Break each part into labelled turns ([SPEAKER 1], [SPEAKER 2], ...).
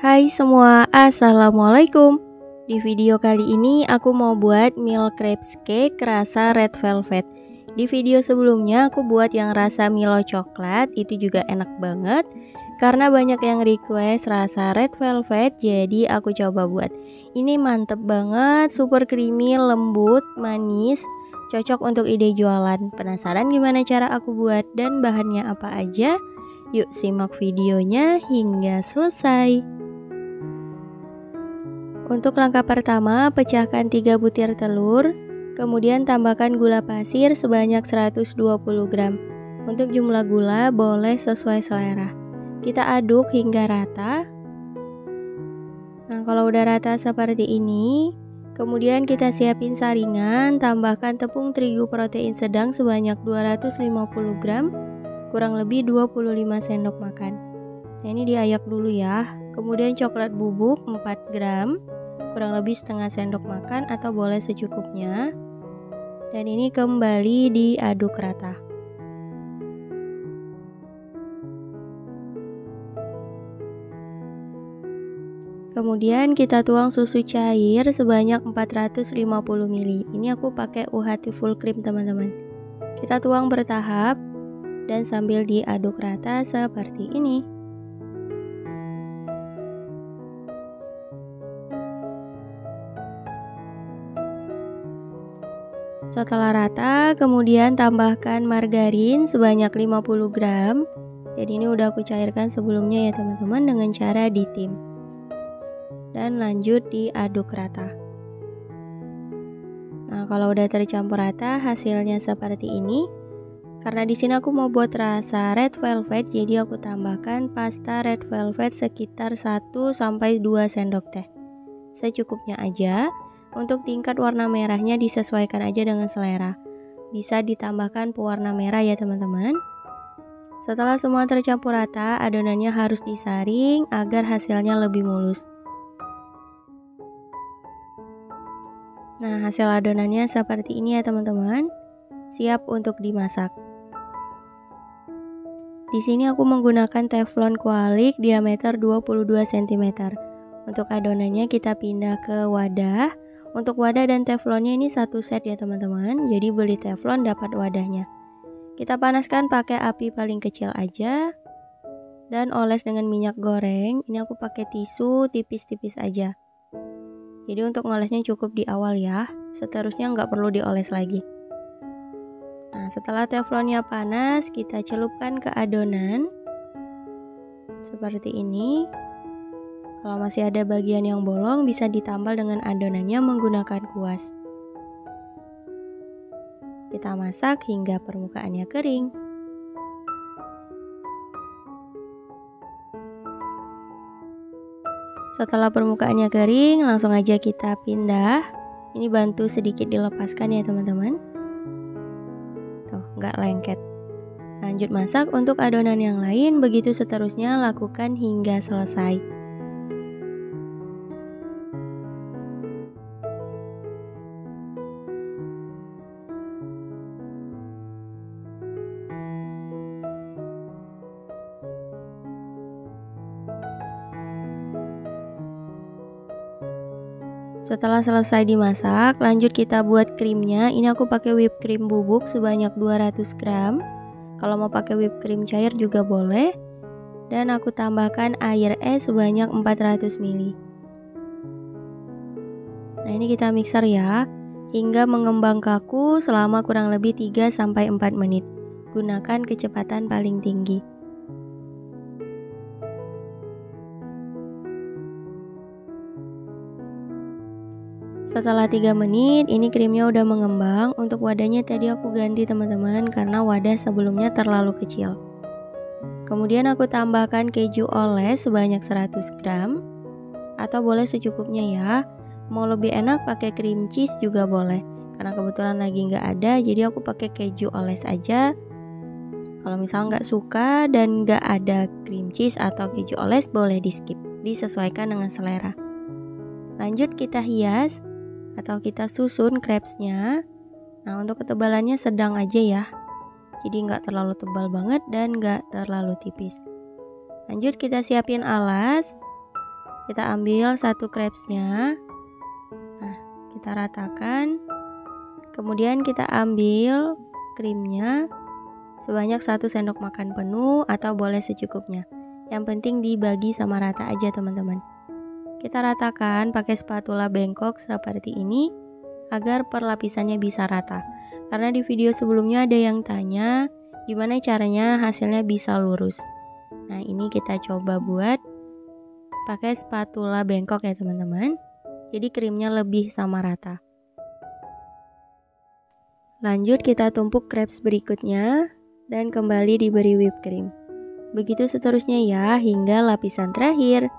[SPEAKER 1] Hai semua, assalamualaikum. Di video kali ini aku mau buat milk crepes cake rasa red velvet. Di video sebelumnya aku buat yang rasa Milo coklat, itu juga enak banget. Karena banyak yang request rasa red velvet, jadi aku coba buat. Ini mantep banget, super creamy, lembut, manis, cocok untuk ide jualan. Penasaran gimana cara aku buat dan bahannya apa aja? Yuk simak videonya hingga selesai. Untuk langkah pertama, pecahkan 3 butir telur, kemudian tambahkan gula pasir sebanyak 120 gram. Untuk jumlah gula boleh sesuai selera. Kita aduk hingga rata. Nah, kalau udah rata seperti ini, kemudian kita siapin saringan, tambahkan tepung terigu protein sedang sebanyak 250 gram, kurang lebih 25 sendok makan. Nah, ini diayak dulu ya. Kemudian coklat bubuk 4 gram, kurang lebih setengah sendok makan atau boleh secukupnya. Dan ini kembali diaduk rata. Kemudian kita tuang susu cair sebanyak 450 ml. Ini aku pakai UHT full cream teman-teman. Kita tuang bertahap dan sambil diaduk rata seperti ini. Setelah rata, kemudian tambahkan margarin sebanyak 50 gram. Dan ini udah aku cairkan sebelumnya ya teman-teman dengan cara ditim. Dan lanjut diaduk rata. Nah, kalau udah tercampur rata, hasilnya seperti ini. Karena di sini aku mau buat rasa red velvet, jadi aku tambahkan pasta red velvet sekitar 1-2 sendok teh. Secukupnya aja. Untuk tingkat warna merahnya disesuaikan aja dengan selera. Bisa ditambahkan pewarna merah ya teman-teman. Setelah semua tercampur rata, adonannya harus disaring agar hasilnya lebih mulus. Nah, hasil adonannya seperti ini ya teman-teman. Siap untuk dimasak. Di sini aku menggunakan teflon kualik diameter 22 cm. Untuk adonannya kita pindah ke wadah. Untuk wadah dan teflonnya ini satu set ya teman-teman. Jadi beli teflon dapat wadahnya. Kita panaskan pakai api paling kecil aja. Dan oles dengan minyak goreng. Ini aku pakai tisu tipis-tipis aja. Jadi untuk ngolesnya cukup di awal ya. Seterusnya nggak perlu dioles lagi. Nah, setelah teflonnya panas, kita celupkan ke adonan. Seperti ini. Kalau masih ada bagian yang bolong, bisa ditambal dengan adonannya menggunakan kuas. Kita masak hingga permukaannya kering. Setelah permukaannya kering, langsung aja kita pindah. Ini bantu sedikit dilepaskan ya teman-teman. Tuh, nggak lengket. Lanjut masak untuk adonan yang lain, begitu seterusnya lakukan hingga selesai. Setelah selesai dimasak, lanjut kita buat krimnya. Ini aku pakai whipped cream bubuk sebanyak 200 gram. Kalau mau pakai whipped cream cair juga boleh. Dan aku tambahkan air es sebanyak 400 ml. Nah, ini kita mixer ya, hingga mengembang kaku selama kurang lebih 3-4 menit. Gunakan kecepatan paling tinggi. Setelah 3 menit, ini krimnya udah mengembang. Untuk wadahnya tadi aku ganti teman-teman karena wadah sebelumnya terlalu kecil. Kemudian aku tambahkan keju oles sebanyak 100 gram. Atau boleh secukupnya ya. Mau lebih enak pakai cream cheese juga boleh. Karena kebetulan lagi nggak ada, jadi aku pakai keju oles aja. Kalau misal nggak suka dan nggak ada cream cheese atau keju oles, boleh di skip. Disesuaikan dengan selera. Lanjut kita hias atau kita susun crepesnya. Nah, untuk ketebalannya sedang aja ya, jadi nggak terlalu tebal banget dan nggak terlalu tipis. Lanjut kita siapin alas. Kita ambil satu crepesnya. Nah, kita ratakan. Kemudian kita ambil krimnya sebanyak 1 sendok makan penuh atau boleh secukupnya. Yang penting dibagi sama rata aja teman-teman. Kita ratakan pakai spatula bengkok seperti ini agar perlapisannya bisa rata. Karena di video sebelumnya ada yang tanya gimana caranya hasilnya bisa lurus. Nah, ini kita coba buat pakai spatula bengkok ya teman-teman. Jadi krimnya lebih sama rata. Lanjut kita tumpuk crepes berikutnya dan kembali diberi whipped cream. Begitu seterusnya ya hingga lapisan terakhir.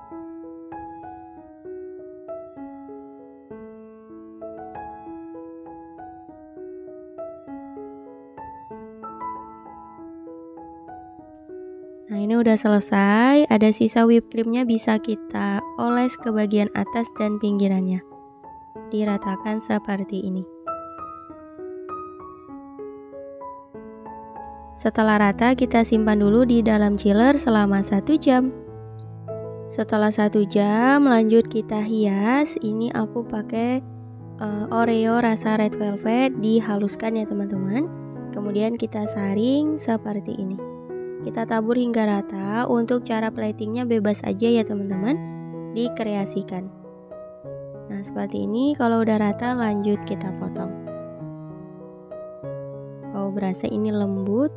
[SPEAKER 1] Nah, ini udah selesai, ada sisa whipped creamnya bisa kita oles ke bagian atas dan pinggirannya. Diratakan seperti ini. Setelah rata, kita simpan dulu di dalam chiller selama 1 jam. Setelah 1 jam, lanjut kita hias. Ini aku pakai Oreo rasa red velvet, dihaluskan ya teman-teman. Kemudian kita saring seperti ini. Kita tabur hingga rata. Untuk cara platingnya bebas aja ya teman-teman, dikreasikan. Nah, seperti ini. Kalau udah rata, lanjut kita potong. Oh, berasa ini lembut.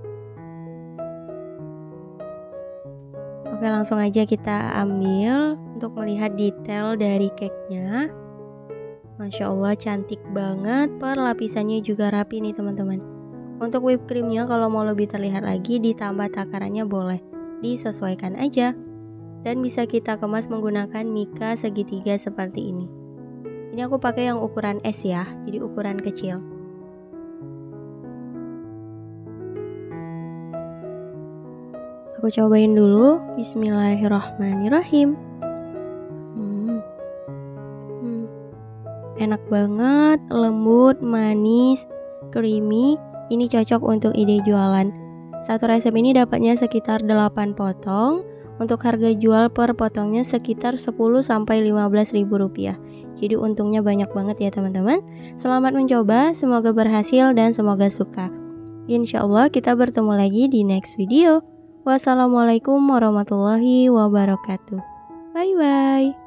[SPEAKER 1] Oke, langsung aja kita ambil untuk melihat detail dari cake-nya. Masya Allah, cantik banget. Perlapisannya juga rapi nih teman-teman. Untuk whipped creamnya kalau mau lebih terlihat lagi ditambah takarannya boleh, disesuaikan aja. Dan bisa kita kemas menggunakan mika segitiga seperti ini. Ini aku pakai yang ukuran S ya, jadi ukuran kecil. Aku cobain dulu. Bismillahirrahmanirrahim. Enak banget, lembut, manis, creamy. Ini cocok untuk ide jualan. Satu resep ini dapatnya sekitar 8 potong. Untuk harga jual per potongnya sekitar 10-15 ribu rupiah. Jadi untungnya banyak banget ya teman-teman. Selamat mencoba, semoga berhasil dan semoga suka. Insya Allah kita bertemu lagi di next video. Wassalamualaikum warahmatullahi wabarakatuh. Bye bye.